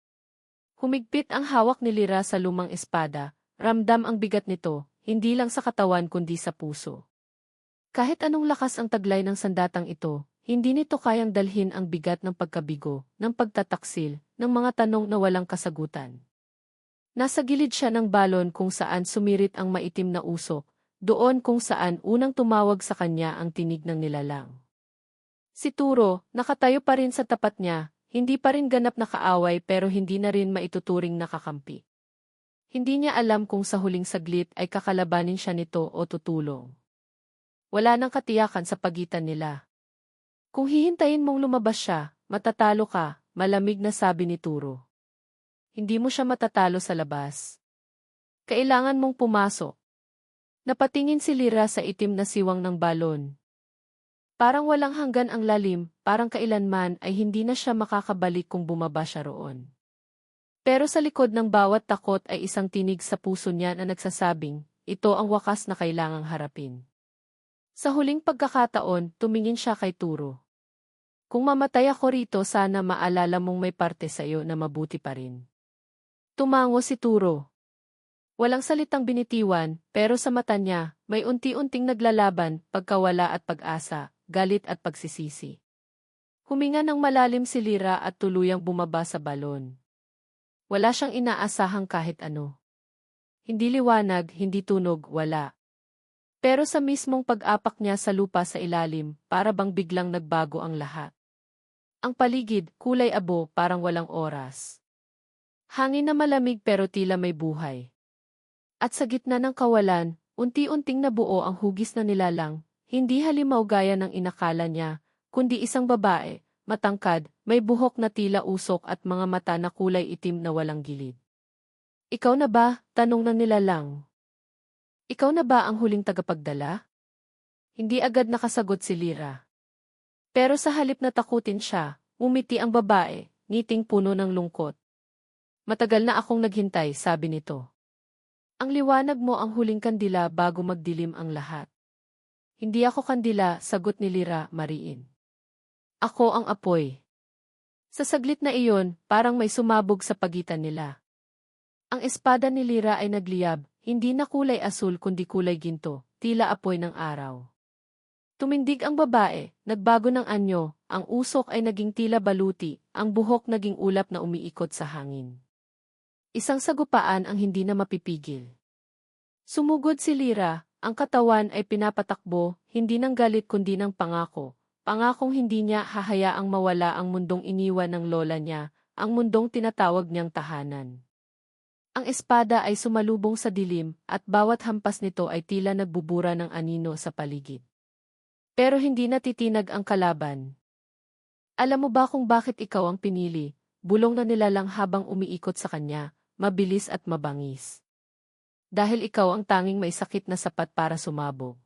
Humigpit ang hawak ni Lyra sa lumang espada, ramdam ang bigat nito, hindi lang sa katawan kundi sa puso. Kahit anong lakas ang taglay ng sandatang ito, hindi nito kayang dalhin ang bigat ng pagkabigo, ng pagtataksil, ng mga tanong na walang kasagutan. Nasa gilid siya ng balon kung saan sumirit ang maitim na usok, doon kung saan unang tumawag sa kanya ang tinig ng nilalang. Si Turo, nakatayo pa rin sa tapat niya, hindi pa rin ganap na kaaway pero hindi na rin maituturing nakakampi. Hindi niya alam kung sa huling saglit ay kakalabanin siya nito o tutulong. Wala nang katiyakan sa pagitan nila. Kung hihintayin mong lumabas siya, matatalo ka, malamig na sabi ni Turo. Hindi mo siya matatalo sa labas. Kailangan mong pumasok. Napatingin si Lira sa itim na siwang ng balon. Parang walang hanggan ang lalim, parang kailanman ay hindi na siya makakabalik kung bumaba siya roon. Pero sa likod ng bawat takot ay isang tinig sa puso niya na nagsasabing, ito ang wakas na kailangang harapin. Sa huling pagkakataon, tumingin siya kay Turo. Kung mamatay ako rito, sana maalala mong may parte sa iyo na mabuti pa rin. Tumango si Turo. Walang salitang binitiwan, pero sa mata niya, may unti-unting naglalaban, pagkawala at pag-asa, galit at pagsisisi. Huminga ng malalim si Lira at tuluyang bumaba sa balon. Wala siyang inaasahang kahit ano. Hindi liwanag, hindi tunog, wala. Pero sa mismong pag-apak niya sa lupa sa ilalim, para bang biglang nagbago ang lahat. Ang paligid, kulay abo, parang walang oras. Hangin na malamig pero tila may buhay. At sa gitna ng kawalan, unti-unting nabuo ang hugis na nilalang, hindi halimaw gaya ng inakala niya, kundi isang babae, matangkad, may buhok na tila usok at mga mata na kulay itim na walang gilid. Ikaw na ba? Tanong ng nilalang. Ikaw na ba ang huling tagapagdala? Hindi agad nakasagot si Lira. Pero sa halip na takutin siya, umiti ang babae, ngiting puno ng lungkot. Matagal na akong naghintay, sabi nito. Ang liwanag mo ang huling kandila bago magdilim ang lahat. Hindi ako kandila, sagot ni Lira, mariin. Ako ang apoy. Sa saglit na iyon, parang may sumabog sa pagitan nila. Ang espada ni Lira ay nagliyab, hindi na kulay asul kundi kulay ginto, tila apoy ng araw. Tumindig ang babae, nagbago ng anyo, ang usok ay naging tila baluti, ang buhok naging ulap na umiikot sa hangin. Isang sagupaan ang hindi na mapipigil. Sumugod si Lira, ang katawan ay pinapatakbo, hindi ng galit kundi ng pangako. Pangakong hindi niya hahayaang mawala ang mundong iniwan ng lola niya, ang mundong tinatawag niyang tahanan. Ang espada ay sumalubong sa dilim at bawat hampas nito ay tila nagbubura ng anino sa paligid. Pero hindi natitinag ang kalaban. Alam mo ba kung bakit ikaw ang pinili? Bulong na nilalang habang umiikot sa kanya, mabilis at mabangis. Dahil ikaw ang tanging may sakit na sapat para sumabog.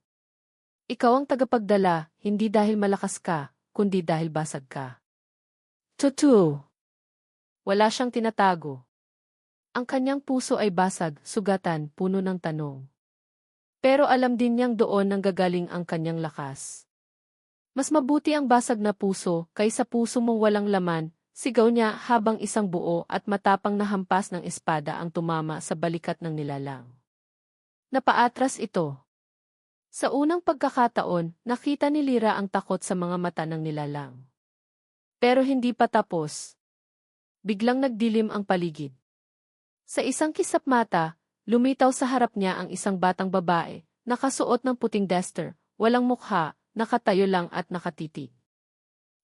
Ikaw ang tagapagdala, hindi dahil malakas ka, kundi dahil basag ka. Tutu! Wala siyang tinatago. Ang kanyang puso ay basag, sugatan, puno ng tanong. Pero alam din niyang doon nanggagaling ang kanyang lakas. Mas mabuti ang basag na puso kaysa puso mong walang laman, sigaw niya habang isang buo at matapang na hampas ng espada ang tumama sa balikat ng nilalang. Napaatras ito. Sa unang pagkakataon, nakita ni Lira ang takot sa mga mata ng nilalang. Pero hindi pa tapos. Biglang nagdilim ang paligid. Sa isang kisap mata, lumitaw sa harap niya ang isang batang babae, nakasuot ng puting duster, walang mukha, nakatayo lang at nakatitig.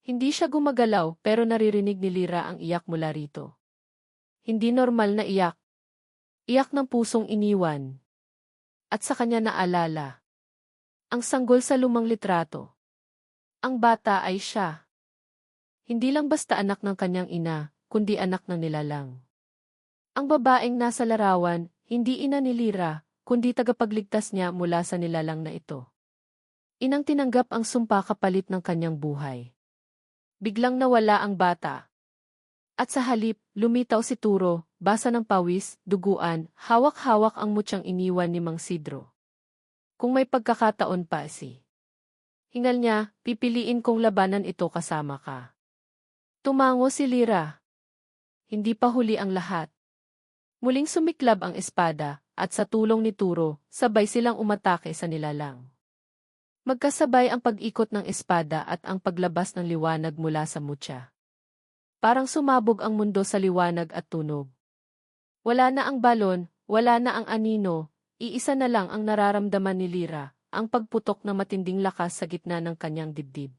Hindi siya gumagalaw pero naririnig ni Lira ang iyak mula rito. Hindi normal na iyak. Iyak ng pusong iniwan. At sa kanya naalala. Ang sanggol sa lumang litrato. Ang bata ay siya. Hindi lang basta anak ng kanyang ina, kundi anak ng nilalang. Ang babaeng nasa larawan, hindi ina ni Lira, kundi tagapagligtas niya mula sa nilalang na ito. Inang tinanggap ang sumpa kapalit ng kanyang buhay. Biglang nawala ang bata. At sa halip, lumitaw si Turo, basa ng pawis, duguan, hawak-hawak ang mutyang iniwan ni Mang Sidro. Kung may pagkakataon pa hingal niya, pipiliin kong labanan ito kasama ka. Tumango si Lira. Hindi pa huli ang lahat. Muling sumiklab ang espada, at sa tulong ni Turo, sabay silang umatake sa nilalang. Magkasabay ang pag-ikot ng espada at ang paglabas ng liwanag mula sa mutya. Parang sumabog ang mundo sa liwanag at tunog. Wala na ang balon, wala na ang anino, iisa na lang ang nararamdaman ni Lira, ang pagputok ng matinding lakas sa gitna ng kanyang dibdib.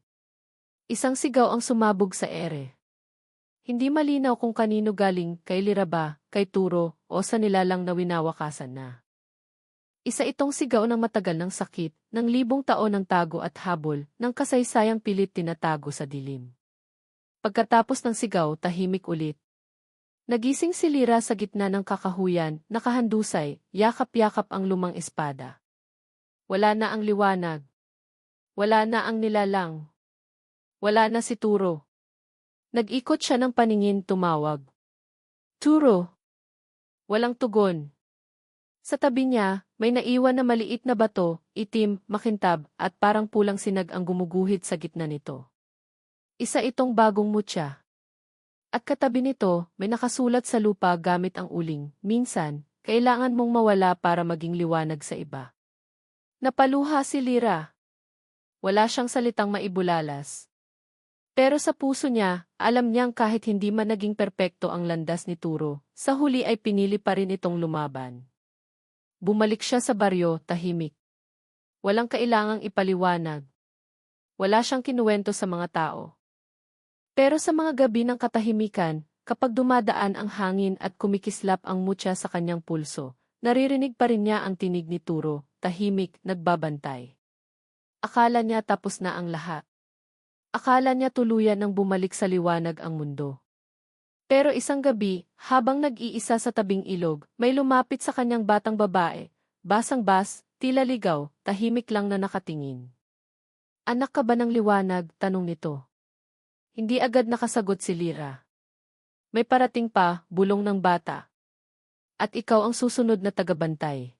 Isang sigaw ang sumabog sa ere. Hindi malinaw kung kanino galing, kay Lira ba, kay Turo, o sa nilalang na winawakasan na. Isa itong sigaw ng matagal ng sakit, ng libong taon ng tago at habol, ng kasaysayang pilit tinatago sa dilim. Pagkatapos ng sigaw, tahimik ulit. Nagising si Lira sa gitna ng kakahuyan, nakahandusay, yakap-yakap ang lumang espada. Wala na ang liwanag. Wala na ang nilalang. Wala na si Turo. Nag-ikot siya ng paningin, tumawag. Turo! Walang tugon. Sa tabi niya, may naiwan na maliit na bato, itim, makintab, at parang pulang sinag ang gumuguhit sa gitna nito. Isa itong bagong mutya. At katabi nito, may nakasulat sa lupa gamit ang uling, minsan, kailangan mong mawala para maging liwanag sa iba. Napaluha si Lyra. Wala siyang salitang maibulalas. Pero sa puso niya, alam niyang kahit hindi man naging perpekto ang landas ni Turo, sa huli ay pinili pa rin itong lumaban. Bumalik siya sa baryo, tahimik. Walang kailangang ipaliwanag. Wala siyang kinuwento sa mga tao. Pero sa mga gabi ng katahimikan, kapag dumadaan ang hangin at kumikislap ang mutya sa kanyang pulso, naririnig pa rin niya ang tinig ni Turo, tahimik, nagbabantay. Akala niya tapos na ang lahat. Akala niya tuluyan ng bumalik sa liwanag ang mundo. Pero isang gabi, habang nag-iisa sa tabing ilog, may lumapit sa kanyang batang babae, basang-bas, tila ligaw, tahimik lang na nakatingin. Anak ka ba ng liwanag? Tanong nito. Hindi agad nakasagot si Lyra. May parating pa, bulong ng bata. At ikaw ang susunod na tagabantay.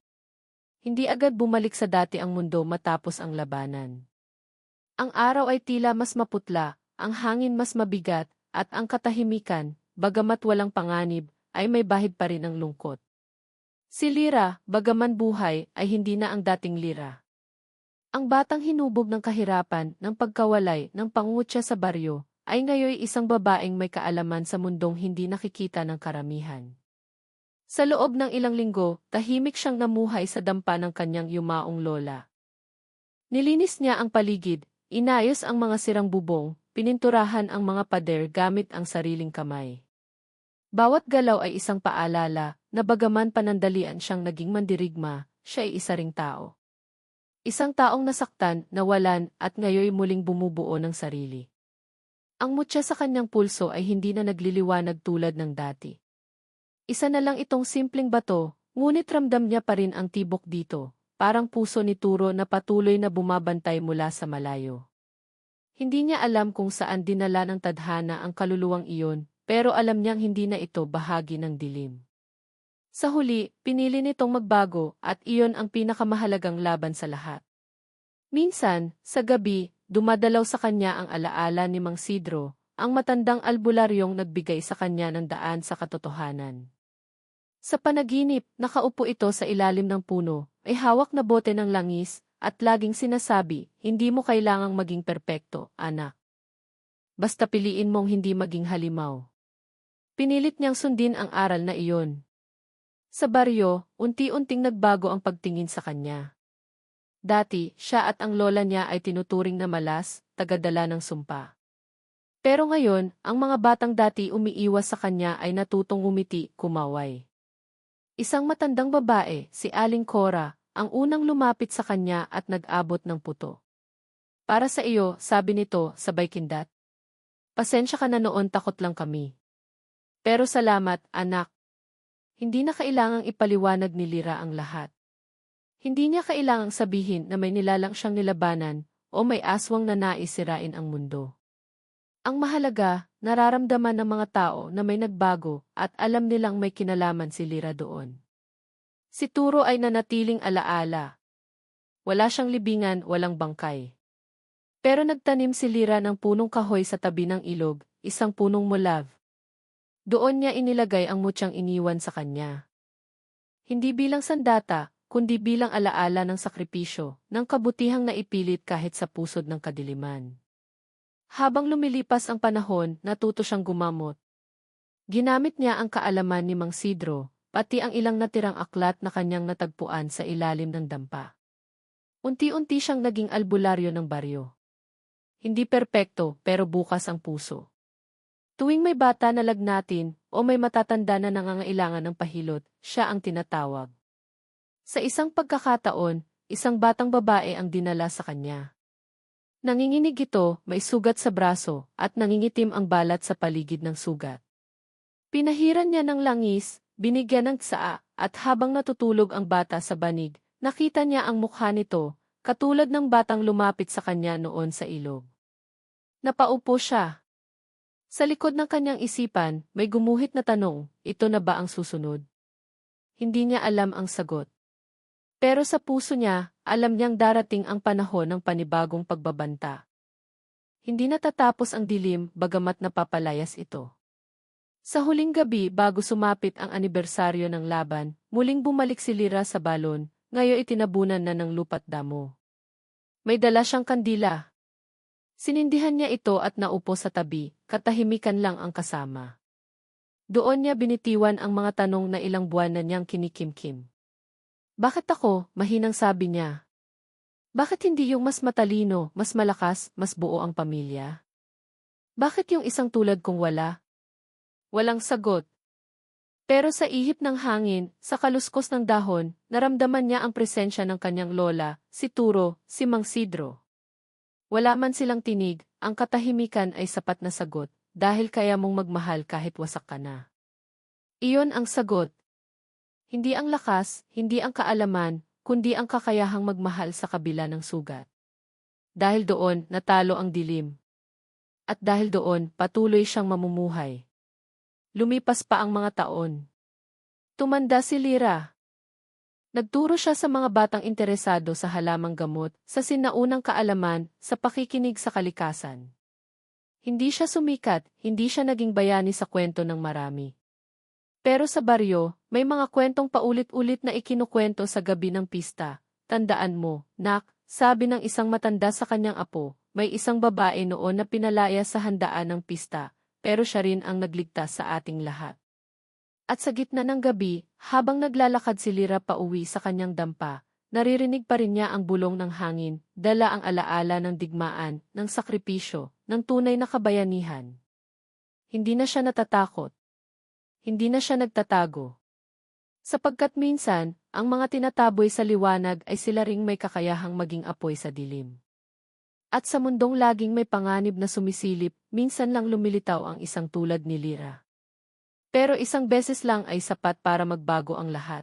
Hindi agad bumalik sa dati ang mundo matapos ang labanan. Ang araw ay tila mas maputla, ang hangin mas mabigat, at ang katahimikan, bagamat walang panganib, ay may bahid pa rin ang lungkot. Si Lyra, bagaman buhay, ay hindi na ang dating Lyra. Ang batang hinubog ng kahirapan, ng pagkawalay, ng pangungutya sa baryo, ay ngayoy isang babaeng may kaalaman sa mundong hindi nakikita ng karamihan. Sa loob ng ilang linggo, tahimik siyang namuhay sa dampa ng kanyang yumaong lola. Nilinis niya ang paligid, inayos ang mga sirang bubong, pininturahan ang mga pader gamit ang sariling kamay. Bawat galaw ay isang paalala na bagaman panandalian siyang naging mandirigma, siya ay isa ring tao. Isang taong nasaktan, nawalan at ngayoy muling bumubuo ng sarili. Ang mutya sa kanyang pulso ay hindi na nagliliwanag tulad ng dati. Isa na lang itong simpleng bato, ngunit ramdam niya pa rin ang tibok dito, parang puso ni Turo na patuloy na bumabantay mula sa malayo. Hindi niya alam kung saan dinala ng tadhana ang kaluluwang iyon, pero alam niyang hindi na ito bahagi ng dilim. Sa huli, pinili nitong magbago at iyon ang pinakamahalagang laban sa lahat. Minsan, sa gabi, dumadalaw sa kanya ang alaala ni Mang Sidro, ang matandang albularyong nagbigay sa kanya ng daan sa katotohanan. Sa panaginip, nakaupo ito sa ilalim ng puno, ay hawak na bote ng langis, at laging sinasabi, hindi mo kailangang maging perpekto, anak. Basta piliin mong hindi maging halimaw. Pinilit niyang sundin ang aral na iyon. Sa baryo, unti-unting nagbago ang pagtingin sa kanya. Dati, siya at ang lola niya ay tinuturing na malas, tagadala ng sumpa. Pero ngayon, ang mga batang dati umiiwas sa kanya ay natutong ngumiti, kumaway. Isang matandang babae, si Aling Cora, ang unang lumapit sa kanya at nag-abot ng puto. Para sa iyo, sabi nito, sabay kindat. Pasensya ka na noon, takot lang kami. Pero salamat, anak. Hindi na kailangang ipaliwanag ni Lyra ang lahat. Hindi niya kailangang sabihin na may nilalang siyang nilabanan o may aswang na nais sirain ang mundo. Ang mahalaga, nararamdaman ng mga tao na may nagbago at alam nilang may kinalaman si Lyra doon. Si Turo ay nanatiling alaala. Wala siyang libingan, walang bangkay. Pero nagtanim si Lyra ng punong kahoy sa tabi ng ilog, isang punong mulav. Doon niya inilagay ang mutyang iniwan sa kanya. Hindi bilang sandata, kundi bilang alaala ng sakripisyo, ng kabutihang naipilit kahit sa pusod ng kadiliman. Habang lumilipas ang panahon, natuto siyang gumamot. Ginamit niya ang kaalaman ni Mang Sidro, pati ang ilang natirang aklat na kanyang natagpuan sa ilalim ng dampa. Unti-unti siyang naging albularyo ng baryo. Hindi perpekto, pero bukas ang puso. Tuwing may bata na lagnatin o may matatanda na nangangailangan ng pahilot, siya ang tinatawag. Sa isang pagkakataon, isang batang babae ang dinala sa kanya. Nanginginig ito, may sugat sa braso, at nangingitim ang balat sa paligid ng sugat. Pinahiran niya ng langis, binigyan ng tsaa, at habang natutulog ang bata sa banig, Nakita niya ang mukha nito, katulad ng batang lumapit sa kanya noon sa ilog. Napaupo siya. Sa likod ng kanyang isipan, may gumuhit na tanong, ito na ba ang susunod? Hindi niya alam ang sagot. Pero sa puso niya, alam niyang darating ang panahon ng panibagong pagbabanta. Hindi natatapos ang dilim bagamat napapalayas ito. Sa huling gabi bago sumapit ang anibersaryo ng laban, muling bumalik si Lyra sa balon, ngayon itinabunan na ng lupa't damo. May dala siyang kandila. Sinindihan niya ito at naupo sa tabi, katahimikan lang ang kasama. Doon niya binitiwan ang mga tanong na ilang buwan na niyang kinikimkim. Bakit ako? Mahinang sabi niya. Bakit hindi yung mas matalino, mas malakas, mas buo ang pamilya? Bakit yung isang tulad kong wala? Walang sagot. Pero sa ihip ng hangin, sa kaluskos ng dahon, naramdaman niya ang presensya ng kanyang lola, si Turo, si Mang Sidro. Wala man silang tinig, ang katahimikan ay sapat na sagot, dahil kaya mong magmahal kahit wasak ka na. Iyon ang sagot. Hindi ang lakas, hindi ang kaalaman, kundi ang kakayahang magmahal sa kabila ng sugat. Dahil doon, natalo ang dilim. At dahil doon, patuloy siyang mamumuhay. Lumipas pa ang mga taon. Tumanda si Lyra. Nagturo siya sa mga batang interesado sa halamang gamot, sa sinaunang kaalaman, sa pakikinig sa kalikasan. Hindi siya sumikat, hindi siya naging bayani sa kwento ng marami. Pero sa baryo, may mga kwentong paulit-ulit na ikinukwento sa gabi ng pista. Tandaan mo, nak, sabi ng isang matanda sa kanyang apo, may isang babae noon na pinalaya sa handaan ng pista. Pero siya rin ang nagligtas sa ating lahat. At sa gitna ng gabi, habang naglalakad si Lyra pauwi sa kanyang dampa, naririnig pa rin niya ang bulong ng hangin, dala ang alaala ng digmaan, ng sakripisyo, ng tunay na kabayanihan. Hindi na siya natatakot. Hindi na siya nagtatago. Sapagkat minsan, ang mga tinataboy sa liwanag ay sila ring may kakayahang maging apoy sa dilim. At sa mundong laging may panganib na sumisilip, minsan lang lumilitaw ang isang tulad ni Lyra. Pero isang beses lang ay sapat para magbago ang lahat.